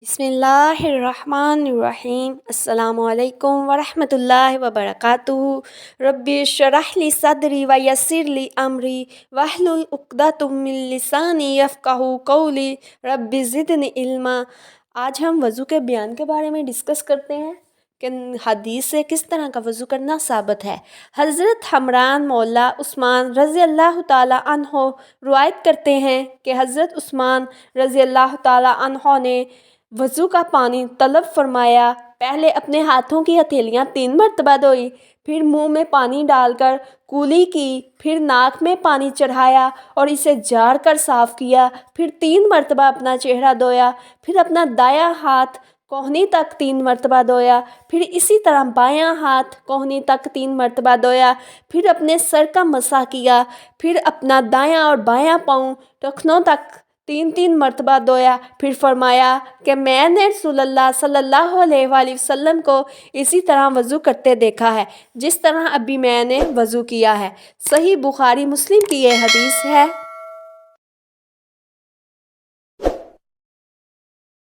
बिस्मिल्लाहिर्रहमानिर्रहीम। अस्सलामु अलैकुम वरहमतुल्लाहि वबरकातुहू। रब्बि इश्रह ली सदरी व यस्सिर ली अमरी वहलुल उक़दतम मिन लिसानी यफ़क़हू क़ौली रब्बि ज़िदनी इल्मा। आज हम वज़ू के बयान के बारे में डिस्कस करते हैं कि हदीस से किस तरह का वज़ू करना साबित है। हज़रत हमरान मौला उस्मान रज़ी अल्लाह ताला अन्हो रिवायत करते हैं कि हज़रत उस्मान रज़ी अल्लाह ताला अन्हो ने वज़ू का पानी तलब फरमाया। पहले अपने हाथों की हथेलियाँ 3 मरतबा धोई, फिर मुंह में पानी डालकर कुली की, फिर नाक में पानी चढ़ाया और इसे झाड़ कर साफ़ किया। फिर 3 मरतबा अपना चेहरा धोया, फिर अपना दायां हाथ कोहनी तक 3 मरतबा धोया, फिर इसी तरह बायां हाथ कोहनी तक 3 मरतबा धोया, फिर अपने सर का मसा किया, फिर अपना दायां और बायां पाँव टखनों तक 3-3 मरतबा धोया। फिर फरमाया कि मैंने रसूलुल्लाह सल्लल्लाहु अलैहि वसल्लम को इसी तरह वज़ू करते देखा है जिस तरह अभी मैंने वज़ू किया है। सही बुखारी मुस्लिम की ये हदीस है।